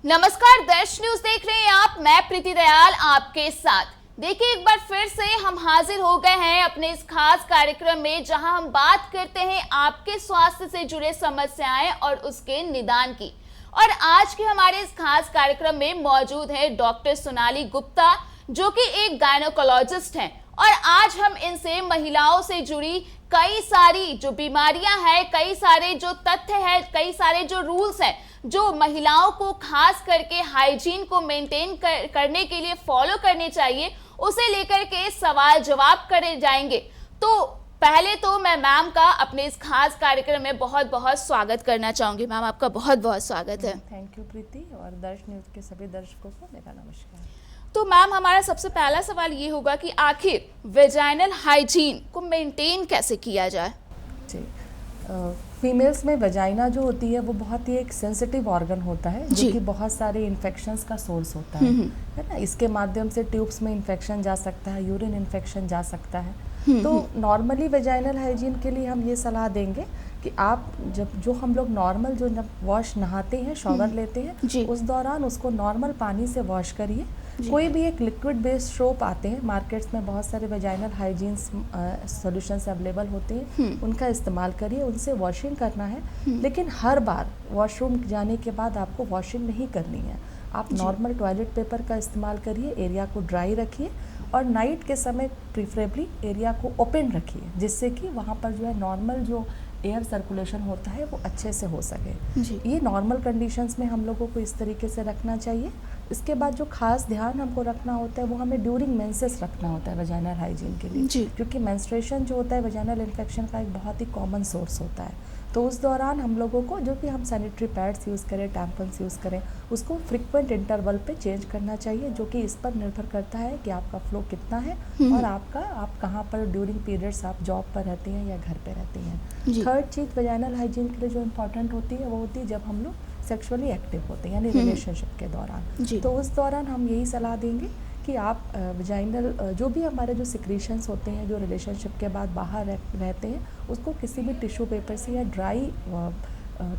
नमस्कार, दर्श न्यूज देख रहे हैं आप। मैं प्रीति दयाल आपके साथ। देखिए, एक बार फिर से हम हाजिर हो गए हैं अपने इस खास कार्यक्रम में, जहां हम बात करते हैं आपके स्वास्थ्य से जुड़े समस्याएं और उसके निदान की। और आज के हमारे इस खास कार्यक्रम में मौजूद है डॉक्टर सोनाली गुप्ता, जो कि एक गायनोकोलॉजिस्ट हैं। और आज हम इनसे महिलाओं से जुड़ी कई सारी जो बीमारियां हैं, कई सारे जो तथ्य हैं, कई सारे जो रूल्स हैं, जो महिलाओं को खास करके हाइजीन को मेंटेन करने के लिए फॉलो करने चाहिए, उसे लेकर के सवाल जवाब करे जाएंगे। तो पहले तो मैं मैम का अपने इस खास कार्यक्रम में बहुत बहुत स्वागत करना चाहूंगी। मैम, आपका बहुत बहुत स्वागत है। थैंक यू प्रीति, और दर्श न्यूज के सभी दर्शकों को मेरा नमस्कार। तो मैम, हमारा सबसे पहला सवाल ये होगा कि आखिर वेजाइनल हाइजीन को मेंटेन कैसे किया जाए? जी, फीमेल्स में वजाइना जो होती है वो बहुत ही एक सेंसिटिव ऑर्गन होता है, जो कि बहुत सारे इन्फेक्शंस का सोर्स होता है ना। इसके माध्यम से ट्यूब्स में इन्फेक्शन जा सकता है, यूरिन इन्फेक्शन जा सकता है। तो नॉर्मली वेजाइनल हाइजीन के लिए हम ये सलाह देंगे कि आप जो हम लोग नॉर्मल जो वॉश नहाते हैं, शॉवर लेते हैं, उस दौरान उसको नॉर्मल पानी से वॉश करिए। कोई भी एक लिक्विड बेस्ड सोप आते हैं मार्केट्स में, बहुत सारे वेजाइनल हाइजीन सॉल्यूशंस अवेलेबल होते हैं, उनका इस्तेमाल करिए, उनसे वॉशिंग करना है। लेकिन हर बार वॉशरूम जाने के बाद आपको वॉशिंग नहीं करनी है। आप नॉर्मल टॉयलेट पेपर का इस्तेमाल करिए, एरिया को ड्राई रखिए, और नाइट के समय प्रीफरेबली एरिया को ओपन रखिए, जिससे कि वहाँ पर जो है नॉर्मल जो एयर सर्कुलेशन होता है वो अच्छे से हो सके। ये नॉर्मल कंडीशंस में हम लोगों को इस तरीके से रखना चाहिए। इसके बाद जो खास ध्यान हमको रखना होता है वो हमें ड्यूरिंग मेंसेस रखना होता है वजाइनल हाइजीन के लिए, क्योंकि मेंस्ट्रुएशन जो होता है वजाइनल इन्फेक्शन का एक बहुत ही कॉमन सोर्स होता है। तो उस दौरान हम लोगों को जो भी हम सैनिटरी पैड्स यूज़ करें, टैम्पन्स यूज़ करें, उसको फ्रिक्वेंट इंटरवल पे चेंज करना चाहिए, जो कि इस पर निर्भर करता है कि आपका फ्लो कितना है और आप कहाँ पर ड्यूरिंग पीरियड्स आप जॉब पर रहती हैं या घर पे रहती हैं। थर्ड चीज़ वजाइनल हाइजीन के लिए जो इम्पॉर्टेंट होती है वो होती है जब हम लोग सेक्सुअली एक्टिव होते हैं, यानी रिलेशनशिप के दौरान। तो उस दौरान हम यही सलाह देंगे कि आप वजाइनल जो भी हमारे जो सिक्रीशंस होते हैं जो रिलेशनशिप के बाद बाहर रहते हैं, उसको किसी भी टिश्यू पेपर से या ड्राई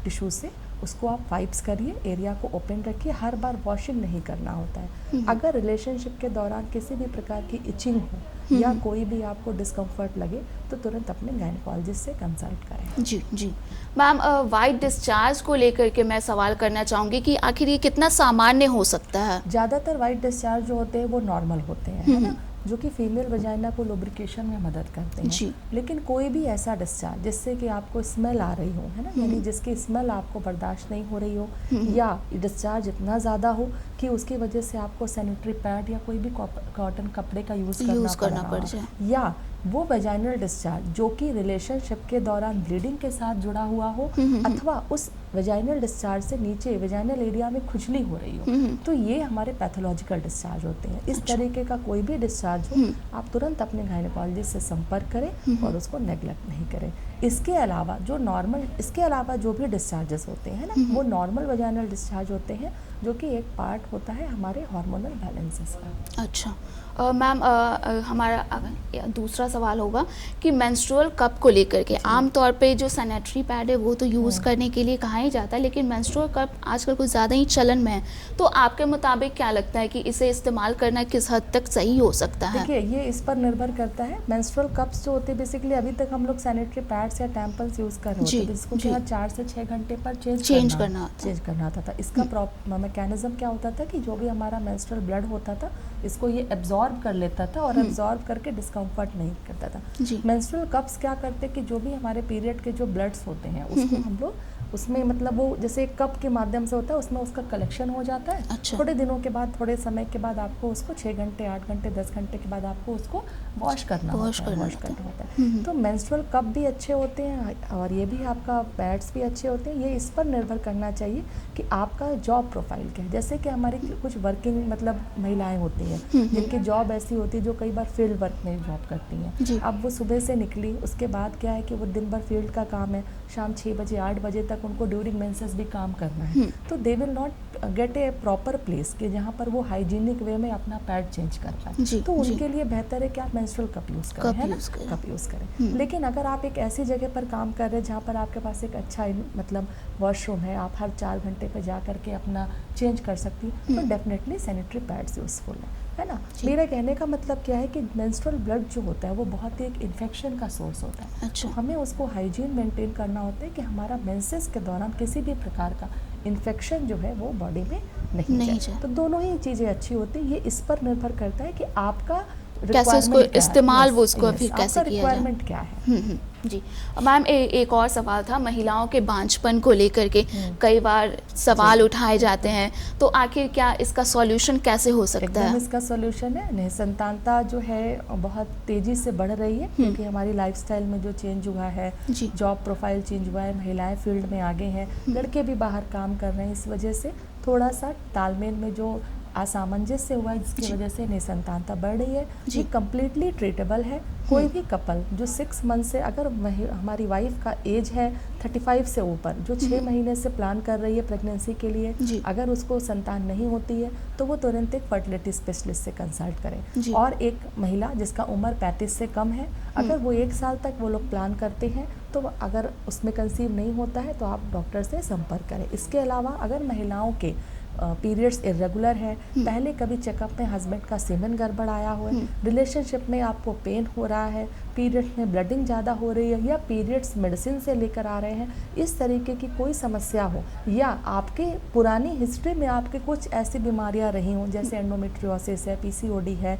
टिश्यू से उसको आप वाइप्स करिए, एरिया को ओपन रखिए। हर बार वॉशिंग नहीं करना होता है। अगर रिलेशनशिप के दौरान किसी भी प्रकार की इचिंग हो या कोई भी आपको डिस्कम्फर्ट लगे तो तुरंत अपने गायनेकोलॉजिस्ट से कंसल्ट करें। जी मैम, वाइट डिस्चार्ज को लेकर के मैं सवाल करना चाहूँगी कि आखिर ये कितना सामान्य हो सकता है? ज़्यादातर वाइट डिस्चार्ज जो होते हैं वो नॉर्मल होते हैं, है ना, जो कि फीमेल वजाइना को लुब्रिकेशन में मदद करते हैं। लेकिन कोई भी ऐसा डिस्चार्ज जिससे कि आपको स्मेल आ रही हो, है ना, यानी जिसकी स्मेल आपको बर्दाश्त नहीं हो रही हो, या डिस्चार्ज इतना ज़्यादा हो कि उसकी वजह से आपको सैनिटरी पैड या कोई भी कॉटन कपड़े का यूज़ करना पड़ जाए, या वो वजाइनल डिस्चार्ज जो कि रिलेशनशिप के दौरान ब्लीडिंग के साथ जुड़ा हुआ हो, अथवा उस वजाइनल डिस्चार्ज से नीचे वजाइनल एरिया में खुजली हो रही हो, तो ये हमारे पैथोलॉजिकल डिस्चार्ज होते हैं। इस तरीके का कोई भी डिस्चार्ज हो, आप तुरंत अपने गायनेकोलॉजिस्ट से संपर्क करें और उसको नेग्लेक्ट नहीं करें। इसके अलावा जो भी डिस्चार्जेस होते हैं ना, वो नॉर्मल वजाइनल डिस्चार्ज होते हैं, जो कि एक पार्ट होता है हमारे हार्मोनल बैलेंसेस का। अच्छा मैम, हमारा दूसरा सवाल होगा कि मेंस्ट्रुअल कप को लेकर के आमतौर पे जो सैनिटरी पैड है वो तो यूज़ करने के लिए कहा ही जाता है, लेकिन मेंस्ट्रुअल कप आजकल कुछ ज़्यादा ही चलन में है। तो आपके मुताबिक क्या लगता है कि इसे इस्तेमाल करना किस हद तक सही हो सकता है? देखिए, ये इस पर निर्भर करता है। मेंस्ट्रुअल कप्स जो होते हैं बेसिकली अभी तक हम लोग सैनिटरी पैड्स या टैम्पन्स यूज़ कर रहे होते थे, जिसको कि 4 से 6 घंटे पर चेंज करना होता था। इसका मैकेनिज्म क्या होता था कि जो भी हमारा मेंस्ट्रुअल ब्लड होता था, इसको ये एब्जॉर्ब कर लेता था और एब्जॉर्ब करके डिस्कम्फर्ट नहीं करता था। मेंस्ट्रुअल कप्स क्या करते कि जो भी हमारे पीरियड के जो ब्लड्स होते हैं उसको हम लोग उसमें, मतलब वो जैसे एक कप के माध्यम से होता है, उसमें उसका कलेक्शन हो जाता है। थोड़े दिनों के बाद, थोड़े समय के बाद आपको उसको 6 घंटे, 8 घंटे, 10 घंटे के बाद आपको उसको वॉश करना होता है। तो मेंस्ट्रुअल कप भी अच्छे होते हैं और ये भी आपका पैड्स भी अच्छे होते हैं। ये इस पर निर्भर करना चाहिए कि आपका जॉब प्रोफाइल क्या है। जैसे कि हमारी कुछ वर्किंग मतलब महिलाएं होती हैं जिनकी जॉब ऐसी होती है जो कई बार फील्ड वर्क में जॉब करती हैं। अब वो सुबह से निकली, उसके बाद क्या है कि वो दिन भर फील्ड का काम है, शाम 6 बजे 8 बजे तक तक उनको ड्यूरिंग मेंसेस भी काम करना है, तो they will not gate A proper place कि जहाँ पर वो हाइजीनिक वे में अपना पैड चेंज कर पाए। तो उनके लिए बेहतर है कि आप मेंस्ट्रुअल कप यूज़ करें, है ना, कप यूज़ करें। लेकिन अगर आप एक ऐसी जगह पर काम कर रहे हैं जहाँ पर आपके पास एक अच्छा मतलब वॉशरूम है, आप हर 4 घंटे पर जा करके अपना चेंज कर सकती हैं, तो डेफिनेटली सैनिटरी पैड्स यूज़फुल है ना। मेरा कहने का मतलब क्या है कि मेंस्ट्रुअल ब्लड जो होता है वो बहुत ही एक इन्फेक्शन का सोर्स होता है। तो हमें उसको हाइजीन मेंटेन करना होता है कि हमारा मेंसेस के दौरान किसी भी प्रकार का इन्फेक्शन जो है वो बॉडी में नहीं जाए। तो दोनों ही चीज़ें अच्छी होती हैं। ये इस पर निर्भर करता है कि आपका कैसे उसको इस्तेमाल वो उसको फिर कैसे किया जाए, रिक्वायरमेंट क्या है। जी मैम, एक और सवाल था महिलाओं के बांझपन को लेकर के कई बार सवाल उठाए जाते हैं, तो आखिर क्या इसका सॉल्यूशन कैसे हो सकता है? इसका सॉल्यूशन है, निसंतानता जो है बहुत तेजी से बढ़ रही है क्योंकि हमारी लाइफस्टाइल में जो चेंज हुआ है, जॉब प्रोफाइल चेंज हुआ है, महिलाएं फील्ड में आगे हैं, लड़के भी बाहर काम कर रहे हैं, इस वजह से थोड़ा सा तालमेल में जो असामंजस्य हुआ है जिसकी वजह से निसंतानता बढ़ रही है। ये कम्प्लीटली ट्रीटेबल है। कोई भी कपल जो 6 मंथ से, अगर हमारी वाइफ का एज है 35 से ऊपर, जो 6 महीने से प्लान कर रही है प्रेगनेंसी के लिए, अगर उसको संतान नहीं होती है तो वो तुरंत एक फर्टिलिटी स्पेशलिस्ट से कंसल्ट करें। और एक महिला जिसका उम्र 35 से कम है, अगर वो 1 साल तक वो लोग प्लान करते हैं तो अगर उसमें कंसीव नहीं होता है तो आप डॉक्टर से संपर्क करें। इसके अलावा अगर महिलाओं के पीरियड्स इरेगुलर है, पहले कभी चेकअप में हस्बैंड का सीमेन गड़बड़ आया हुआ है, रिलेशनशिप में आपको पेन हो रहा है, पीरियड्स में ब्लडिंग ज़्यादा हो रही है, या पीरियड्स मेडिसिन से लेकर आ रहे हैं, इस तरीके की कोई समस्या हो, या आपके पुरानी हिस्ट्री में आपके कुछ ऐसी बीमारियां रही हों जैसे एंडोमेट्रियोसिस है, पीसीओडी है,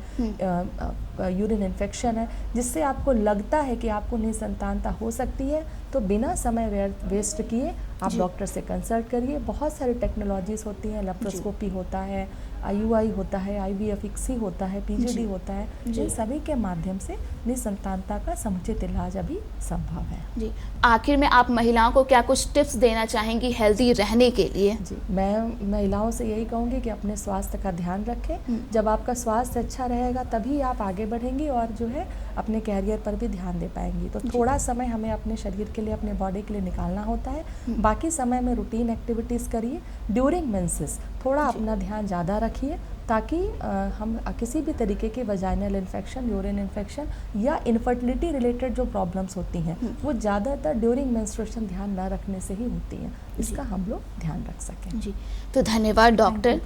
यूरिन इन्फेक्शन है, जिससे आपको लगता है कि आपको निसंतानता हो सकती है, तो बिना समय वेस्ट किए आप डॉक्टर से कंसल्ट करिए। बहुत सारी टेक्नोलॉजीज़ होती हैं, लेप्रोस्कोपी होता है, IUI होता है, IVF ICSI होता है, PGD होता है, इन सभी के माध्यम से निसंतानता का समुचित इलाज अभी संभव है। जी, आखिर में आप महिलाओं को क्या कुछ टिप्स देना चाहेंगी हेल्दी रहने के लिए? जी, मैं महिलाओं से यही कहूँगी कि अपने स्वास्थ्य का ध्यान रखें। जब आपका स्वास्थ्य अच्छा रहेगा तभी आप आगे बढ़ेंगी और जो है अपने कैरियर पर भी ध्यान दे पाएंगी। तो थोड़ा समय हमें अपने शरीर के लिए, अपने बॉडी के लिए निकालना होता है। बाकी समय में रूटीन एक्टिविटीज़ करिए। ड्यूरिंग मेंसेस थोड़ा अपना ध्यान ज़्यादा रखिए ताकि हम किसी भी तरीके के वजाइनल इन्फेक्शन, यूरिन इन्फेक्शन या इनफर्टिलिटी रिलेटेड जो प्रॉब्लम्स होती हैं वो ज़्यादातर ड्यूरिंग मेंस्ट्रुएशन ध्यान न रखने से ही होती हैं। इसका हम लोग ध्यान रख सकें। जी, तो धन्यवाद डॉक्टर।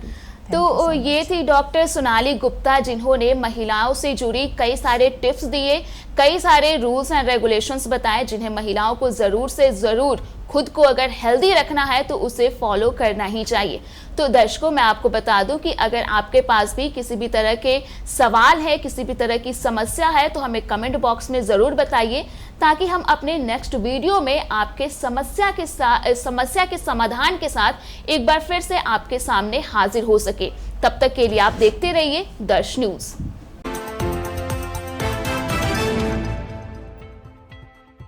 तो ये थी डॉक्टर सोनाली गुप्ता, जिन्होंने महिलाओं से जुड़ी कई सारे टिप्स दिए, कई सारे रूल्स एंड रेगुलेशंस बताए जिन्हें महिलाओं को ज़रूर से ज़रूर खुद को अगर हेल्दी रखना है तो उसे फॉलो करना ही चाहिए। तो दर्शकों, मैं आपको बता दूं कि अगर आपके पास भी किसी भी तरह के सवाल है, किसी भी तरह की समस्या है, तो हमें कमेंट बॉक्स में ज़रूर बताइए ताकि हम अपने नेक्स्ट वीडियो में आपके समस्या के समाधान के साथ एक बार फिर से आपके सामने हाजिर हो सके। तब तक के लिए आप देखते रहिए दर्श न्यूज़।